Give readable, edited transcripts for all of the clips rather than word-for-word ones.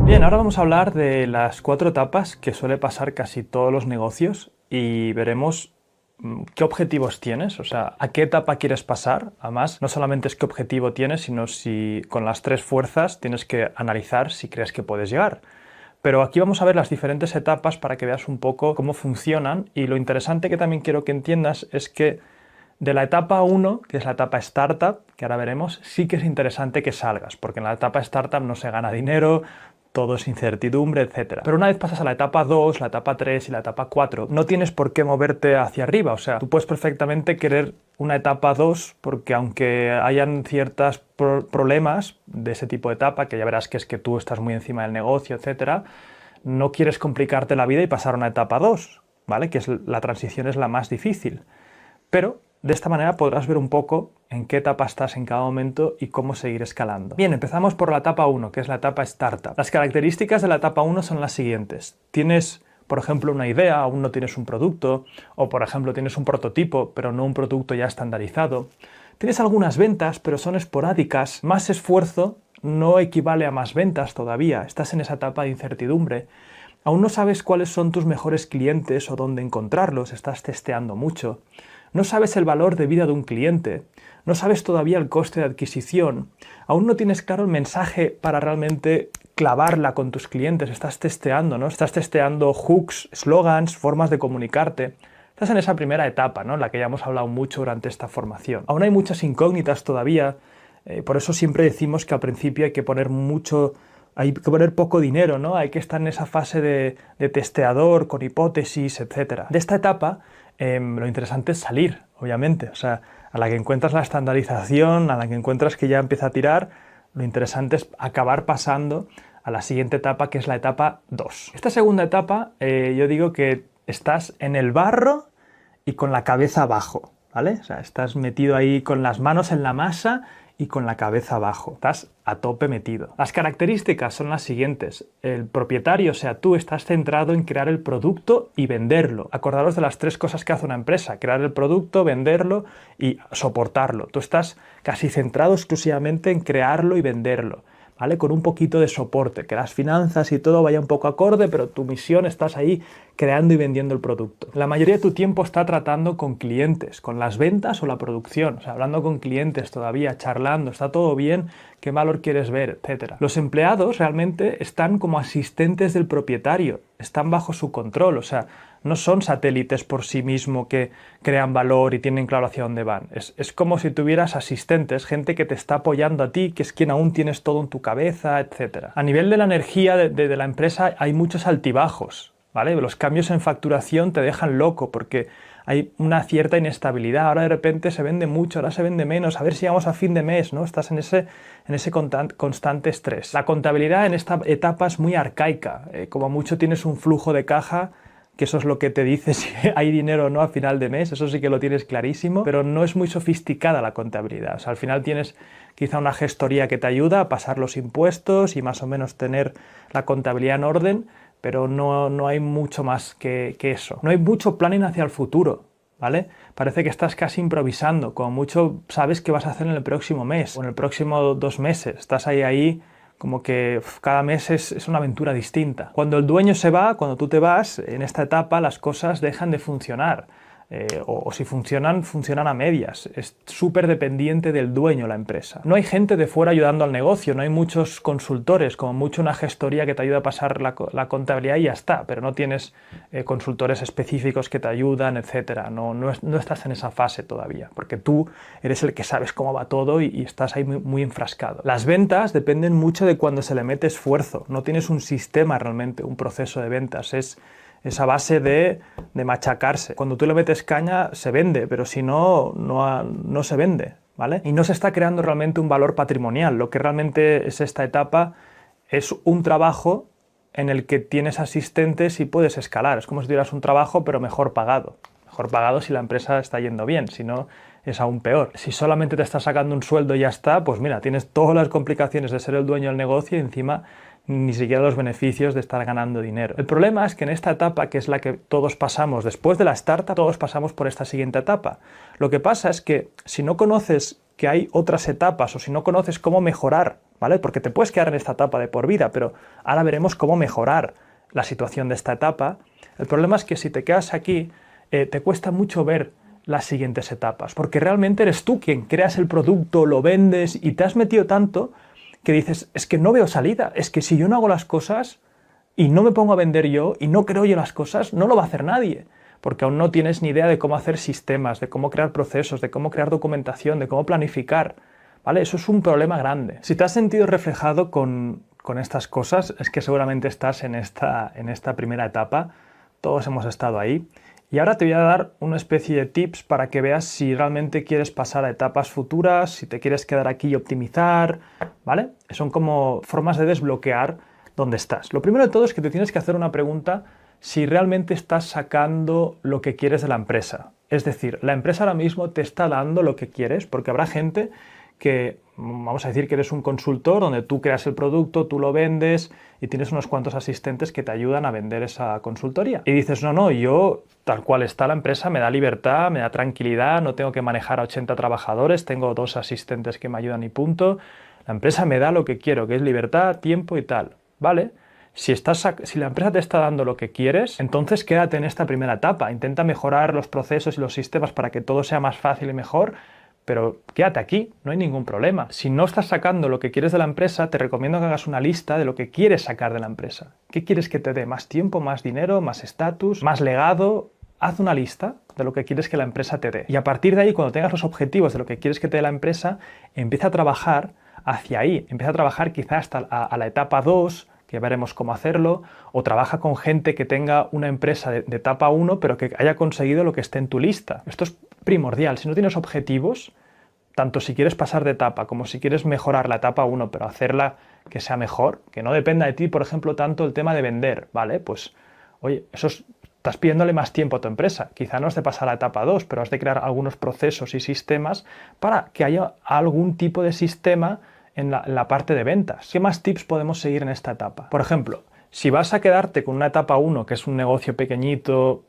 Bien, ahora vamos a hablar de las 4 etapas que suele pasar casi todos los negocios y veremos qué objetivos tienes, o sea, a qué etapa quieres pasar. Además, no solamente es qué objetivo tienes, sino si con las 3 fuerzas tienes que analizar si crees que puedes llegar. Pero aquí vamos a ver las diferentes etapas para que veas un poco cómo funcionan, y lo interesante que también quiero que entiendas es que de la etapa 1, que es la etapa startup, que ahora veremos, sí que es interesante que salgas, porque en la etapa startup no se gana dinero, todo es incertidumbre, etc. Pero una vez pasas a la etapa 2, la etapa 3 y la etapa 4, no tienes por qué moverte hacia arriba. O sea, tú puedes perfectamente querer una etapa 2 porque aunque hayan ciertos problemas de ese tipo de etapa, que ya verás que es que tú estás muy encima del negocio, etc., no quieres complicarte la vida y pasar a una etapa 2, ¿vale? Que es la transición es la más difícil. Pero de esta manera podrás ver un poco en qué etapa estás en cada momento y cómo seguir escalando. Bien, empezamos por la etapa 1, que es la etapa startup. Las características de la etapa 1 son las siguientes. Tienes, por ejemplo, una idea, aún no tienes un producto, o por ejemplo tienes un prototipo, pero no un producto ya estandarizado. Tienes algunas ventas, pero son esporádicas. Más esfuerzo no equivale a más ventas todavía. Estás en esa etapa de incertidumbre. Aún no sabes cuáles son tus mejores clientes o dónde encontrarlos, estás testeando mucho. No sabes el valor de vida de un cliente, no sabes todavía el coste de adquisición, aún no tienes claro el mensaje para realmente clavarla con tus clientes, estás testeando, ¿no? Estás testeando hooks, slogans, formas de comunicarte. Estás en esa primera etapa, ¿no? En la que ya hemos hablado mucho durante esta formación. Aún hay muchas incógnitas todavía, por eso siempre decimos que al principio hay que poner poco dinero, ¿no? Hay que estar en esa fase de testeador, con hipótesis, etc. De esta etapa, lo interesante es salir, obviamente. O sea, a la que encuentras la estandarización, a la que encuentras que ya empieza a tirar, lo interesante es acabar pasando a la siguiente etapa, que es la etapa 2. Esta segunda etapa, yo digo que estás en el barro y con la cabeza abajo, ¿vale? O sea, estás metido ahí con las manos en la masa y con la cabeza abajo. Estás a tope metido. Las características son las siguientes. El propietario, o sea, tú estás centrado en crear el producto y venderlo. Acordaros de las 3 cosas que hace una empresa: crear el producto, venderlo y soportarlo. Tú estás casi centrado exclusivamente en crearlo y venderlo, ¿vale? Con un poquito de soporte, que las finanzas y todo vaya un poco acorde, pero tu misión, estás ahí creando y vendiendo el producto. La mayoría de tu tiempo está tratando con clientes, con las ventas o la producción, o sea, hablando con clientes todavía, charlando, está todo bien, qué valor quieres ver, etc. Los empleados realmente están como asistentes del propietario, están bajo su control, o sea, no son satélites por sí mismo que crean valor y tienen claro hacia dónde van. Es como si tuvieras asistentes, gente que te está apoyando a ti, que es quien aún tienes todo en tu cabeza, etc. A nivel de la energía de la empresa hay muchos altibajos, ¿vale? Los cambios en facturación te dejan loco porque hay una cierta inestabilidad. Ahora de repente se vende mucho, ahora se vende menos, a ver si llegamos a fin de mes, ¿no? Estás en ese constante estrés. La contabilidad en esta etapa es muy arcaica. Como mucho tienes un flujo de caja, que eso es lo que te dice si hay dinero o no a final de mes, eso sí que lo tienes clarísimo, pero no es muy sofisticada la contabilidad. O sea, al final tienes quizá una gestoría que te ayuda a pasar los impuestos y más o menos tener la contabilidad en orden, pero no hay mucho más que eso. No hay mucho planning hacia el futuro, ¿vale? Parece que estás casi improvisando, como mucho sabes qué vas a hacer en el próximo mes o en el próximo 2 meses, estás ahí como que cada mes es una aventura distinta. Cuando el dueño se va, cuando tú te vas, en esta etapa las cosas dejan de funcionar. O si funcionan a medias. Es súper dependiente del dueño la empresa. No hay gente de fuera ayudando al negocio, no hay muchos consultores, como mucho una gestoría que te ayuda a pasar la contabilidad y ya está, pero no tienes consultores específicos que te ayudan, etc. No estás en esa fase todavía, porque tú eres el que sabes cómo va todo y estás ahí muy enfrascado. Las ventas dependen mucho de cuando se le mete esfuerzo. No tienes un sistema realmente, un proceso de ventas. Es esa base de machacarse. Cuando tú le metes caña, se vende, pero si no se vende, ¿vale? Y no se está creando realmente un valor patrimonial. Lo que realmente es esta etapa es un trabajo en el que tienes asistentes y puedes escalar. Es como si tuvieras un trabajo, pero mejor pagado. Mejor pagado si la empresa está yendo bien, si no es aún peor. Si solamente te está sacando un sueldo y ya está, pues mira, tienes todas las complicaciones de ser el dueño del negocio y encima ni siquiera los beneficios de estar ganando dinero. El problema es que en esta etapa, que es la que todos pasamos, después de la startup, todos pasamos por esta siguiente etapa. Lo que pasa es que si no conoces que hay otras etapas o si no conoces cómo mejorar, ¿vale? Porque te puedes quedar en esta etapa de por vida, pero ahora veremos cómo mejorar la situación de esta etapa. El problema es que si te quedas aquí, te cuesta mucho ver las siguientes etapas, porque realmente eres tú quien creas el producto, lo vendes y te has metido tanto que dices, es que no veo salida, es que si yo no hago las cosas y no me pongo a vender yo y no creo yo las cosas, no lo va a hacer nadie, porque aún no tienes ni idea de cómo hacer sistemas, de cómo crear procesos, de cómo crear documentación, de cómo planificar, ¿vale? Eso es un problema grande. Si te has sentido reflejado con estas cosas, es que seguramente estás en esta primera etapa, todos hemos estado ahí. Y ahora te voy a dar una especie de tips para que veas si realmente quieres pasar a etapas futuras, si te quieres quedar aquí y optimizar, ¿vale? Son como formas de desbloquear dónde estás. Lo primero de todo es que te tienes que hacer una pregunta si realmente estás sacando lo que quieres de la empresa. Es decir, la empresa ahora mismo te está dando lo que quieres, porque habrá gente que, vamos a decir que eres un consultor donde tú creas el producto, tú lo vendes y tienes unos cuantos asistentes que te ayudan a vender esa consultoría. Y dices, no, yo tal cual está la empresa, me da libertad, me da tranquilidad, no tengo que manejar a 80 trabajadores, tengo 2 asistentes que me ayudan y punto. La empresa me da lo que quiero, que es libertad, tiempo y tal, ¿vale? Si la empresa te está dando lo que quieres, entonces quédate en esta primera etapa. Intenta mejorar los procesos y los sistemas para que todo sea más fácil y mejor, pero quédate aquí, no hay ningún problema. Si no estás sacando lo que quieres de la empresa, te recomiendo que hagas una lista de lo que quieres sacar de la empresa. ¿Qué quieres que te dé? ¿Más tiempo, más dinero, más estatus, más legado? Haz una lista de lo que quieres que la empresa te dé. Y a partir de ahí, cuando tengas los objetivos de lo que quieres que te dé la empresa, empieza a trabajar hacia ahí. Empieza a trabajar quizás hasta a la etapa 2, que veremos cómo hacerlo, o trabaja con gente que tenga una empresa de etapa 1, pero que haya conseguido lo que esté en tu lista. Esto es primordial. Si no tienes objetivos, tanto si quieres pasar de etapa como si quieres mejorar la etapa 1, pero hacerla que sea mejor, que no dependa de ti, por ejemplo, tanto el tema de vender, ¿vale? Pues, oye, estás pidiéndole más tiempo a tu empresa. Quizá no has de pasar a la etapa 2, pero has de crear algunos procesos y sistemas para que haya algún tipo de sistema en la parte de ventas. ¿Qué más tips podemos seguir en esta etapa? Por ejemplo, si vas a quedarte con una etapa 1, que es un negocio pequeñito,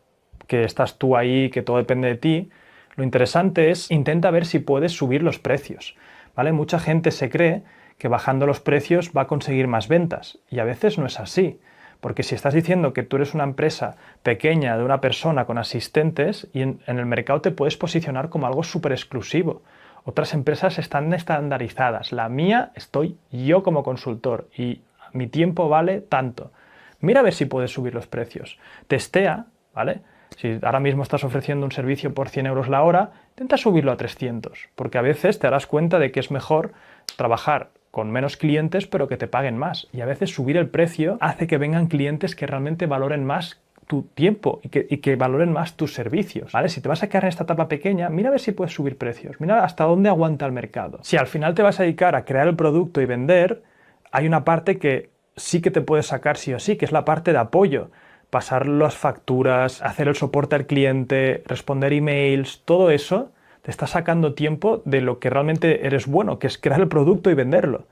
que estás tú ahí, que todo depende de ti, lo interesante es intenta ver si puedes subir los precios, ¿vale? Mucha gente se cree que bajando los precios va a conseguir más ventas y a veces no es así, porque si estás diciendo que tú eres una empresa pequeña de una persona con asistentes y en el mercado te puedes posicionar como algo súper exclusivo. Otras empresas están estandarizadas. La mía estoy yo como consultor y mi tiempo vale tanto. Mira a ver si puedes subir los precios. Testea, ¿vale? Si ahora mismo estás ofreciendo un servicio por 100 euros la hora, intenta subirlo a 300, porque a veces te darás cuenta de que es mejor trabajar con menos clientes pero que te paguen más. Y a veces subir el precio hace que vengan clientes que realmente valoren más tu tiempo y que valoren más tus servicios, ¿vale? Si te vas a quedar en esta etapa pequeña, mira a ver si puedes subir precios, mira hasta dónde aguanta el mercado. Si al final te vas a dedicar a crear el producto y vender, hay una parte que sí que te puedes sacar sí o sí, que es la parte de apoyo. Pasar las facturas, hacer el soporte al cliente, responder emails, todo eso te está sacando tiempo de lo que realmente eres bueno, que es crear el producto y venderlo.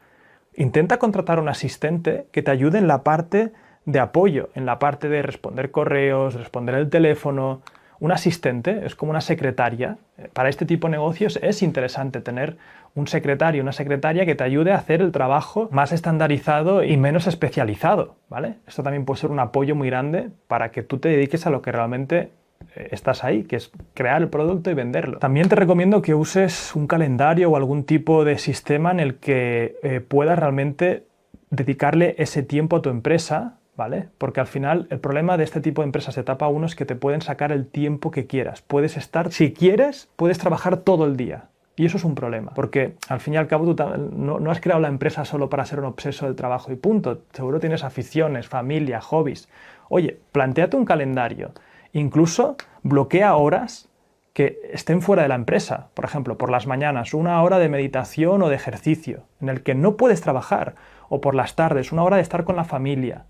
Intenta contratar a un asistente que te ayude en la parte de apoyo, en la parte de responder correos, responder el teléfono. Un asistente es como una secretaria. Para este tipo de negocios es interesante tener un secretario, una secretaria que te ayude a hacer el trabajo más estandarizado y menos especializado, ¿vale? Esto también puede ser un apoyo muy grande para que tú te dediques a lo que realmente estás ahí, que es crear el producto y venderlo. También te recomiendo que uses un calendario o algún tipo de sistema en el que puedas realmente dedicarle ese tiempo a tu empresa, ¿vale? Porque al final el problema de este tipo de empresas de etapa 1 es que te pueden sacar el tiempo que quieras. Puedes estar, si quieres, puedes trabajar todo el día. Y eso es un problema, porque al fin y al cabo tú no has creado la empresa solo para ser un obseso del trabajo y punto. Seguro tienes aficiones, familia, hobbies. Oye, plantéate un calendario. Incluso bloquea horas que estén fuera de la empresa. Por ejemplo, por las mañanas, 1 hora de meditación o de ejercicio, en el que no puedes trabajar. O por las tardes, 1 hora de estar con la familia,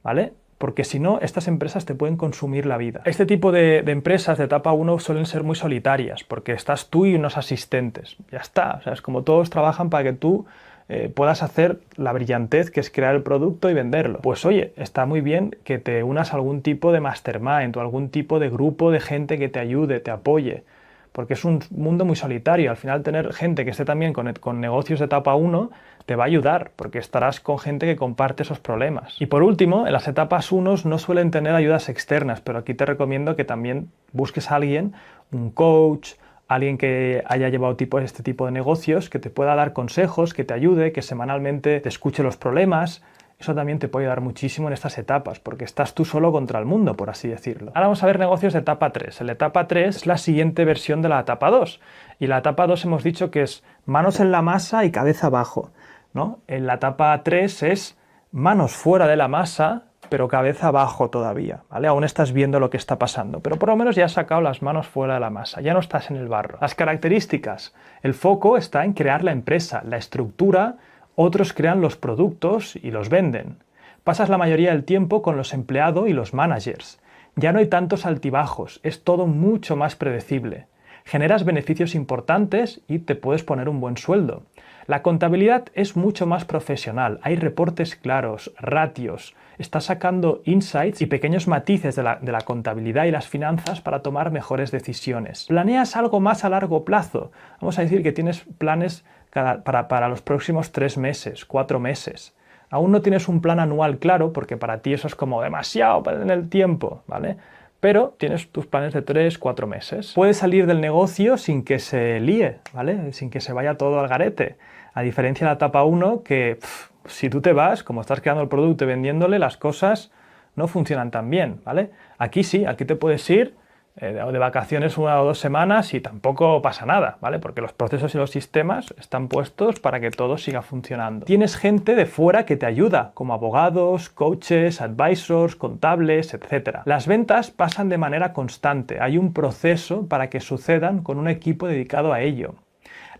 ¿vale? Porque si no, estas empresas te pueden consumir la vida. Este tipo de empresas de etapa 1 suelen ser muy solitarias, porque estás tú y unos asistentes. Ya está, o sea, es como todos trabajan para que tú puedas hacer la brillantez que es crear el producto y venderlo. Pues oye, está muy bien que te unas a algún tipo de mastermind o algún tipo de grupo de gente que te ayude, te apoye, porque es un mundo muy solitario. Al final tener gente que esté también con negocios de etapa 1 te va a ayudar, porque estarás con gente que comparte esos problemas. Y por último, en las etapas 1 no suelen tener ayudas externas, pero aquí te recomiendo que también busques a alguien, un coach, alguien que haya llevado este tipo de negocios, que te pueda dar consejos, que te ayude, que semanalmente te escuche los problemas. Eso también te puede ayudar muchísimo en estas etapas, porque estás tú solo contra el mundo, por así decirlo. Ahora vamos a ver negocios de etapa 3. La etapa 3 es la siguiente versión de la etapa 2. Y la etapa 2 hemos dicho que es manos en la masa y cabeza abajo, ¿no? En la etapa 3 es manos fuera de la masa, pero cabeza abajo todavía, ¿vale? Aún estás viendo lo que está pasando, pero por lo menos ya has sacado las manos fuera de la masa, ya no estás en el barro. Las características. El foco está en crear la empresa, la estructura. Otros crean los productos y los venden. Pasas la mayoría del tiempo con los empleados y los managers. Ya no hay tantos altibajos, es todo mucho más predecible. Generas beneficios importantes y te puedes poner un buen sueldo. La contabilidad es mucho más profesional, hay reportes claros, ratios, estás sacando insights y pequeños matices de la contabilidad y las finanzas para tomar mejores decisiones. Planeas algo más a largo plazo. Vamos a decir que tienes planes para los próximos 3 meses, 4 meses. Aún no tienes un plan anual claro, porque para ti eso es como demasiado en el tiempo, ¿vale? Pero tienes tus planes de 3, 4 meses. Puedes salir del negocio sin que se líe, ¿vale? Sin que se vaya todo al garete. A diferencia de la etapa 1, que si tú te vas, como estás creando el producto y vendiéndole, las cosas no funcionan tan bien, ¿vale? Aquí sí, aquí te puedes ir de vacaciones 1 o 2 semanas y tampoco pasa nada, ¿vale? Porque los procesos y los sistemas están puestos para que todo siga funcionando. Tienes gente de fuera que te ayuda, como abogados, coaches, advisors, contables, etc. Las ventas pasan de manera constante. Hay un proceso para que sucedan con un equipo dedicado a ello.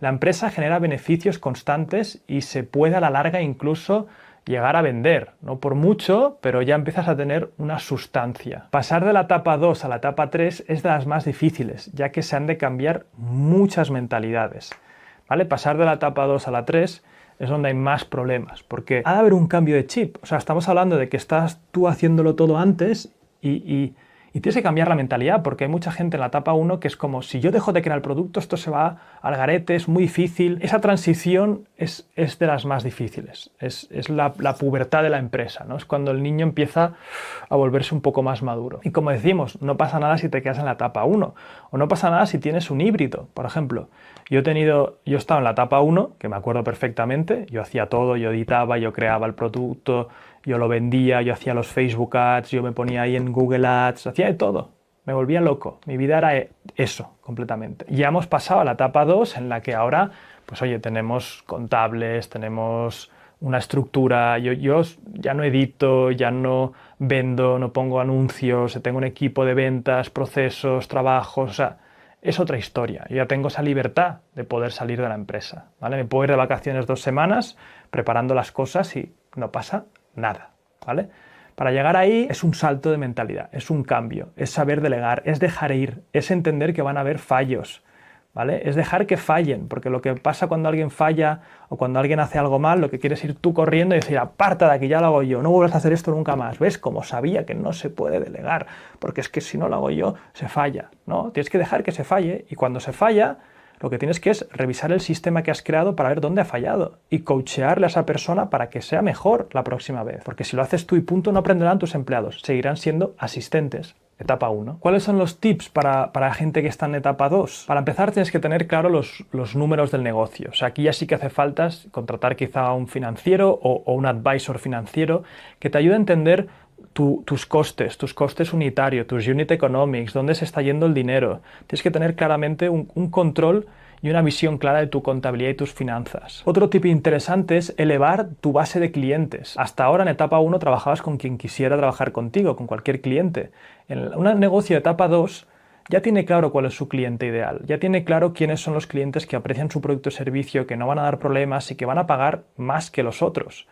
La empresa genera beneficios constantes y se puede a la larga incluso llegar a vender, no por mucho, pero ya empiezas a tener una sustancia. Pasar de la etapa 2 a la etapa 3 es de las más difíciles, ya que se han de cambiar muchas mentalidades, ¿vale? Pasar de la etapa 2 a la 3 es donde hay más problemas, porque ha de haber un cambio de chip. O sea, estamos hablando de que estás tú haciéndolo todo antes y tienes que cambiar la mentalidad, porque hay mucha gente en la etapa 1 que es como, si yo dejo de crear el producto, esto se va al garete, es muy difícil. Esa transición es de las más difíciles, es la pubertad de la empresa, ¿no? Es cuando el niño empieza a volverse un poco más maduro. Y como decimos, no pasa nada si te quedas en la etapa 1, o no pasa nada si tienes un híbrido. Por ejemplo, yo he estado en la etapa 1, que me acuerdo perfectamente, yo hacía todo, yo editaba, yo creaba el producto, yo lo vendía, yo hacía los Facebook Ads, yo me ponía ahí en Google Ads, hacía de todo. Me volvía loco. Mi vida era eso, completamente. Ya hemos pasado a la etapa 2, en la que ahora, pues oye, tenemos contables, tenemos una estructura, yo ya no edito, ya no vendo, no pongo anuncios, tengo un equipo de ventas, procesos, trabajos, o sea, es otra historia. Yo ya tengo esa libertad de poder salir de la empresa, ¿vale? Me puedo ir de vacaciones 2 semanas preparando las cosas y no pasa nada, ¿vale? Para llegar ahí es un salto de mentalidad, es un cambio, es saber delegar, es dejar ir, es entender que van a haber fallos, ¿vale? Es dejar que fallen, porque lo que pasa cuando alguien falla o cuando alguien hace algo mal, lo que quieres es ir tú corriendo y decir, aparta de aquí, ya lo hago yo, no vuelvas a hacer esto nunca más. ¿Ves? Como sabía que no se puede delegar, porque es que si no lo hago yo, se falla, ¿no? Tienes que dejar que se falle y cuando se falla, lo que tienes que es revisar el sistema que has creado para ver dónde ha fallado y coachearle a esa persona para que sea mejor la próxima vez. Porque si lo haces tú y punto, no aprenderán tus empleados, seguirán siendo asistentes. Etapa 1. ¿Cuáles son los tips para gente que está en etapa 2? Para empezar tienes que tener claro los números del negocio. O sea, aquí ya sí que hace falta contratar quizá a un financiero o un advisor financiero que te ayude a entender tus costes unitarios, tus unit economics, dónde se está yendo el dinero. Tienes que tener claramente un control y una visión clara de tu contabilidad y tus finanzas. Otro tip interesante es elevar tu base de clientes. Hasta ahora en etapa 1 trabajabas con quien quisiera trabajar contigo, con cualquier cliente. En un negocio de etapa 2 ya tiene claro cuál es su cliente ideal, ya tiene claro quiénes son los clientes que aprecian su producto o servicio, que no van a dar problemas y que van a pagar más que los otros.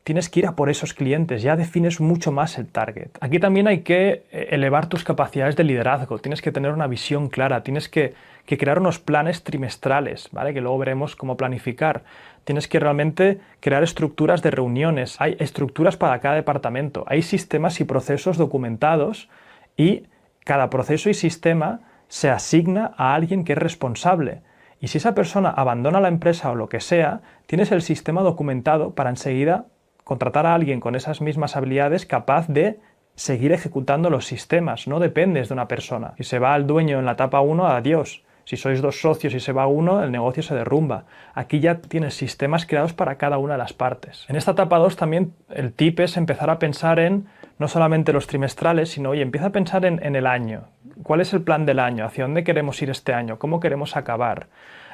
Tienes que ir a por esos clientes, ya defines mucho más el target. Aquí también hay que elevar tus capacidades de liderazgo, tienes que tener una visión clara, tienes que crear unos planes trimestrales, ¿vale? Que luego veremos cómo planificar. Tienes que realmente crear estructuras de reuniones, hay estructuras para cada departamento, hay sistemas y procesos documentados y cada proceso y sistema se asigna a alguien que es responsable. Y si esa persona abandona la empresa o lo que sea, tienes el sistema documentado para enseguida contratar a alguien con esas mismas habilidades capaz de seguir ejecutando los sistemas. No dependes de una persona. Si se va el dueño en la etapa 1, adiós. Si sois dos socios y se va uno, el negocio se derrumba. Aquí ya tienes sistemas creados para cada una de las partes. En esta etapa 2 también el tip es empezar a pensar en no solamente los trimestrales, sino, oye, empieza a pensar en el año. ¿Cuál es el plan del año? ¿Hacia dónde queremos ir este año? ¿Cómo queremos acabar?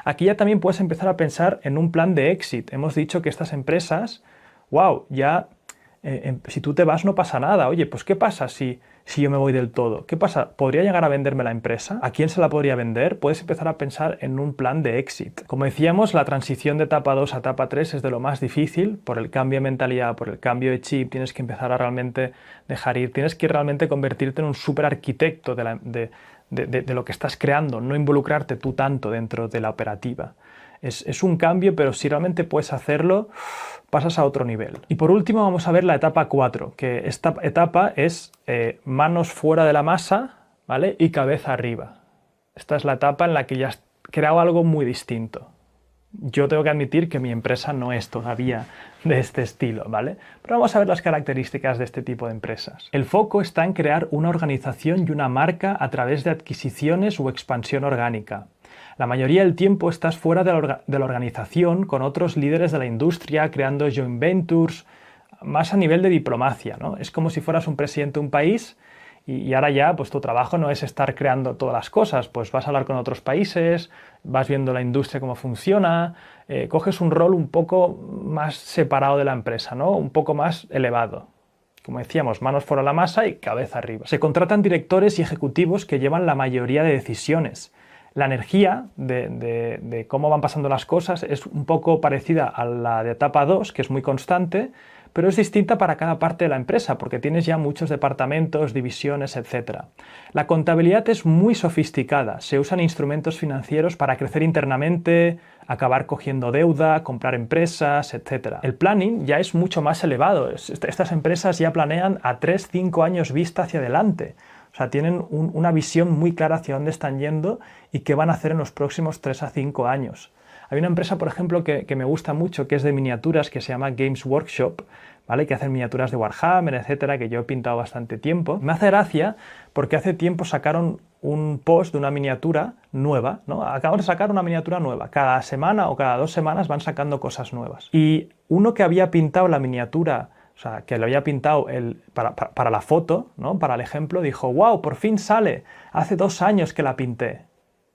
Aquí ya también puedes empezar a pensar en un plan de exit. Hemos dicho que estas empresas, wow, ya si tú te vas no pasa nada. Oye, pues ¿qué pasa si yo me voy del todo? ¿Qué pasa? ¿Podría llegar a venderme la empresa? ¿A quién se la podría vender? Puedes empezar a pensar en un plan de exit. Como decíamos, la transición de etapa 2 a etapa 3 es de lo más difícil por el cambio de mentalidad, por el cambio de chip. Tienes que empezar a realmente dejar ir. Tienes que realmente convertirte en un súper arquitecto de lo que estás creando, no involucrarte tú tanto dentro de la operativa. Es un cambio, pero si realmente puedes hacerlo, pasas a otro nivel. Y por último vamos a ver la etapa 4, que esta etapa es manos fuera de la masa, ¿vale? Y cabeza arriba. Esta es la etapa en la que ya has creado algo muy distinto. Yo tengo que admitir que mi empresa no es todavía de este estilo, ¿vale? Pero vamos a ver las características de este tipo de empresas. El foco está en crear una organización y una marca a través de adquisiciones o expansión orgánica. La mayoría del tiempo estás fuera de la organización con otros líderes de la industria, creando joint ventures, más a nivel de diplomacia, ¿no? Es como si fueras un presidente de un país y ahora ya pues tu trabajo no es estar creando todas las cosas, pues vas a hablar con otros países, vas viendo la industria cómo funciona, coges un rol un poco más separado de la empresa, ¿no? Un poco más elevado. Como decíamos, manos fuera de la masa y cabeza arriba. Se contratan directores y ejecutivos que llevan la mayoría de decisiones. La energía de cómo van pasando las cosas es un poco parecida a la de etapa 2, que es muy constante, pero es distinta para cada parte de la empresa, porque tienes ya muchos departamentos, divisiones, etc. La contabilidad es muy sofisticada. Se usan instrumentos financieros para crecer internamente, acabar cogiendo deuda, comprar empresas, etc. El planning ya es mucho más elevado. Estas empresas ya planean a 3-5 años vista hacia adelante. O sea, tienen una visión muy clara hacia dónde están yendo y qué van a hacer en los próximos 3 a 5 años. Hay una empresa, por ejemplo, que me gusta mucho, que es de miniaturas, que se llama Games Workshop, ¿vale? Que hacen miniaturas de Warhammer, etcétera, que yo he pintado bastante tiempo. Me hace gracia porque hace tiempo sacaron un post de una miniatura nueva, ¿no? Acaban de sacar una miniatura nueva. Cada semana o cada 2 semanas van sacando cosas nuevas. Y uno que había pintado la miniatura, o sea, que lo había pintado para la foto, ¿no? Para el ejemplo, dijo, wow, por fin sale, hace 2 años que la pinté.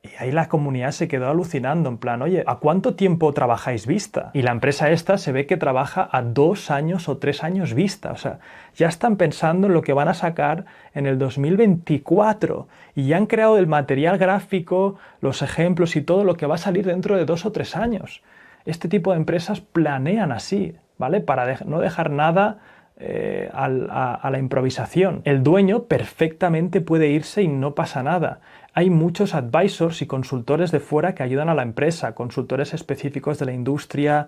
Y ahí la comunidad se quedó alucinando, en plan, oye, ¿a cuánto tiempo trabajáis vista? Y la empresa esta se ve que trabaja a 2 años o 3 años vista, o sea, ya están pensando en lo que van a sacar en el 2024 y ya han creado el material gráfico, los ejemplos y todo lo que va a salir dentro de 2 o 3 años. Este tipo de empresas planean así, ¿vale? Para no dejar nada a la improvisación. El dueño perfectamente puede irse y no pasa nada. Hay muchos advisors y consultores de fuera que ayudan a la empresa, consultores específicos de la industria,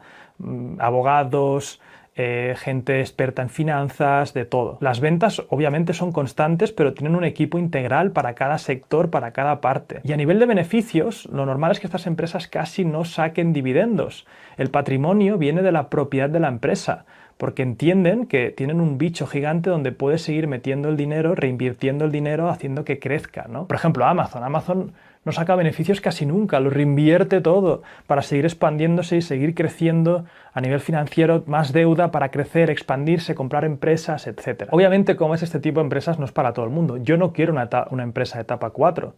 abogados, gente experta en finanzas, de todo. Las ventas obviamente son constantes, pero tienen un equipo integral para cada sector, para cada parte. Y a nivel de beneficios, lo normal es que estas empresas casi no saquen dividendos. El patrimonio viene de la propiedad de la empresa, porque entienden que tienen un bicho gigante donde puedes seguir metiendo el dinero, reinvirtiendo el dinero, haciendo que crezca, ¿no? Por ejemplo, Amazon no saca beneficios casi nunca, lo reinvierte todo para seguir expandiéndose y seguir creciendo a nivel financiero, más deuda para crecer, expandirse, comprar empresas, etc. Obviamente, como es este tipo de empresas, no es para todo el mundo. Yo no quiero una empresa de etapa 4.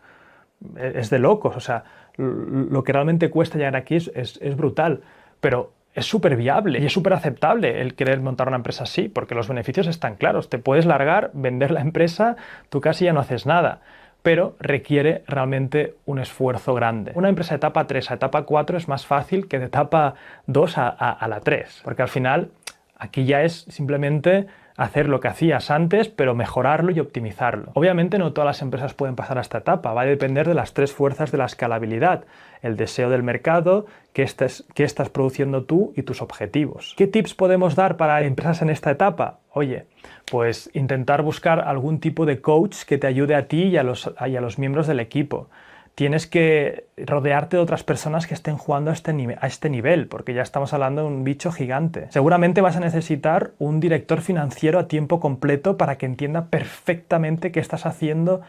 Es de locos, o sea, lo que realmente cuesta llegar aquí es brutal, pero es súper viable y es súper aceptable el querer montar una empresa así, porque los beneficios están claros. Te puedes largar, vender la empresa, tú casi ya no haces nada, pero requiere realmente un esfuerzo grande. Una empresa de etapa 3 a etapa 4 es más fácil que de etapa 2 a la 3, porque al final aquí ya es simplemente hacer lo que hacías antes, pero mejorarlo y optimizarlo. Obviamente no todas las empresas pueden pasar a esta etapa, va a depender de las 3 fuerzas de la escalabilidad, el deseo del mercado, qué estás produciendo tú y tus objetivos. ¿Qué tips podemos dar para empresas en esta etapa? Oye, pues intentar buscar algún tipo de coach que te ayude a ti y a los miembros del equipo. Tienes que rodearte de otras personas que estén jugando a este nivel, porque ya estamos hablando de un bicho gigante. Seguramente vas a necesitar un director financiero a tiempo completo para que entienda perfectamente qué estás haciendo,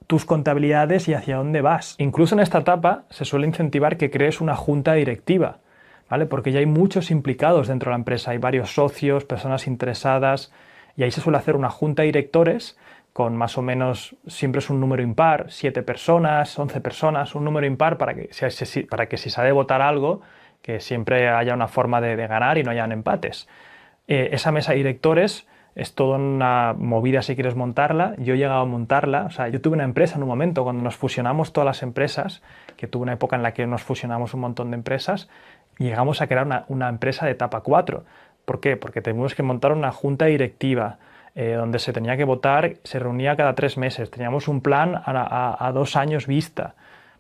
tus contabilidades y hacia dónde vas. Incluso en esta etapa se suele incentivar que crees una junta directiva, ¿vale? Porque ya hay muchos implicados dentro de la empresa, hay varios socios, personas interesadas, y ahí se suele hacer una junta de directores con más o menos, siempre es un número impar, 7 personas, 11 personas, un número impar para que si se ha de votar algo, que siempre haya una forma de ganar y no hayan empates. Esa mesa de directores es toda una movida si quieres montarla. Yo he llegado a montarla, o sea, yo tuve una empresa en un momento, cuando nos fusionamos todas las empresas, que tuve una época en la que nos fusionamos un montón de empresas, y llegamos a crear una empresa de etapa 4. ¿Por qué? Porque tuvimos que montar una junta directiva, donde se tenía que votar, se reunía cada 3 meses, teníamos un plan a 2 años vista.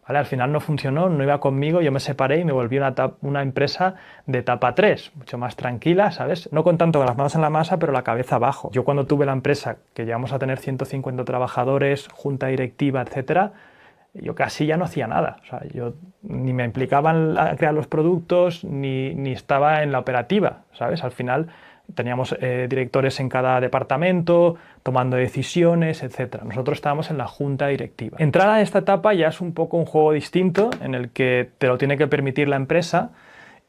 ¿Vale? Al final no funcionó, no iba conmigo, yo me separé y me volví una empresa de etapa 3, mucho más tranquila, ¿sabes? No con tanto con las manos en la masa, pero la cabeza abajo. Yo cuando tuve la empresa, que llegamos a tener 150 trabajadores, junta directiva, etcétera, yo casi ya no hacía nada. O sea, yo ni me implicaba en crear los productos, ni estaba en la operativa, ¿sabes? Al final teníamos directores en cada departamento, tomando decisiones, etc. Nosotros estábamos en la junta directiva. Entrar a esta etapa ya es un poco un juego distinto en el que te lo tiene que permitir la empresa,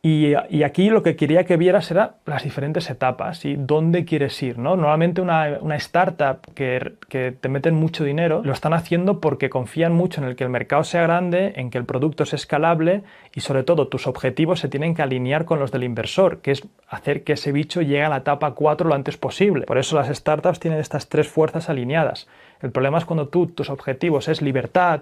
y aquí lo que quería que vieras era las diferentes etapas y dónde quieres ir, ¿no? Normalmente una startup que te meten mucho dinero lo están haciendo porque confían mucho en el que el mercado sea grande, en que el producto es escalable y sobre todo tus objetivos se tienen que alinear con los del inversor, que es hacer que ese bicho llegue a la etapa 4 lo antes posible. Por eso las startups tienen estas 3 fuerzas alineadas. El problema es cuando tus objetivos es libertad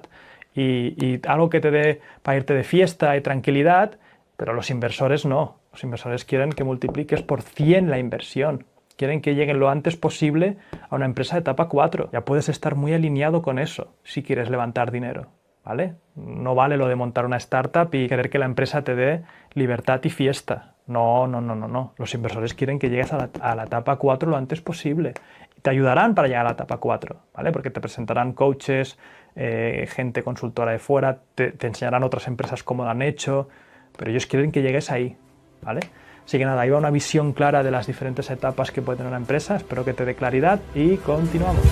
y algo que te dé para irte de fiesta y tranquilidad, pero los inversores no. Los inversores quieren que multipliques por 100 la inversión. Quieren que lleguen lo antes posible a una empresa de etapa 4. Ya puedes estar muy alineado con eso si quieres levantar dinero, ¿vale? No vale lo de montar una startup y querer que la empresa te dé libertad y fiesta. No, no, no, no, no. Los inversores quieren que llegues a la etapa 4 lo antes posible. Y te ayudarán para llegar a la etapa 4, ¿vale? Porque te presentarán coaches, gente consultora de fuera, te enseñarán otras empresas cómo lo han hecho, pero ellos quieren que llegues ahí, ¿vale? Así que nada, ahí va una visión clara de las diferentes etapas que puede tener una empresa. Espero que te dé claridad y continuamos.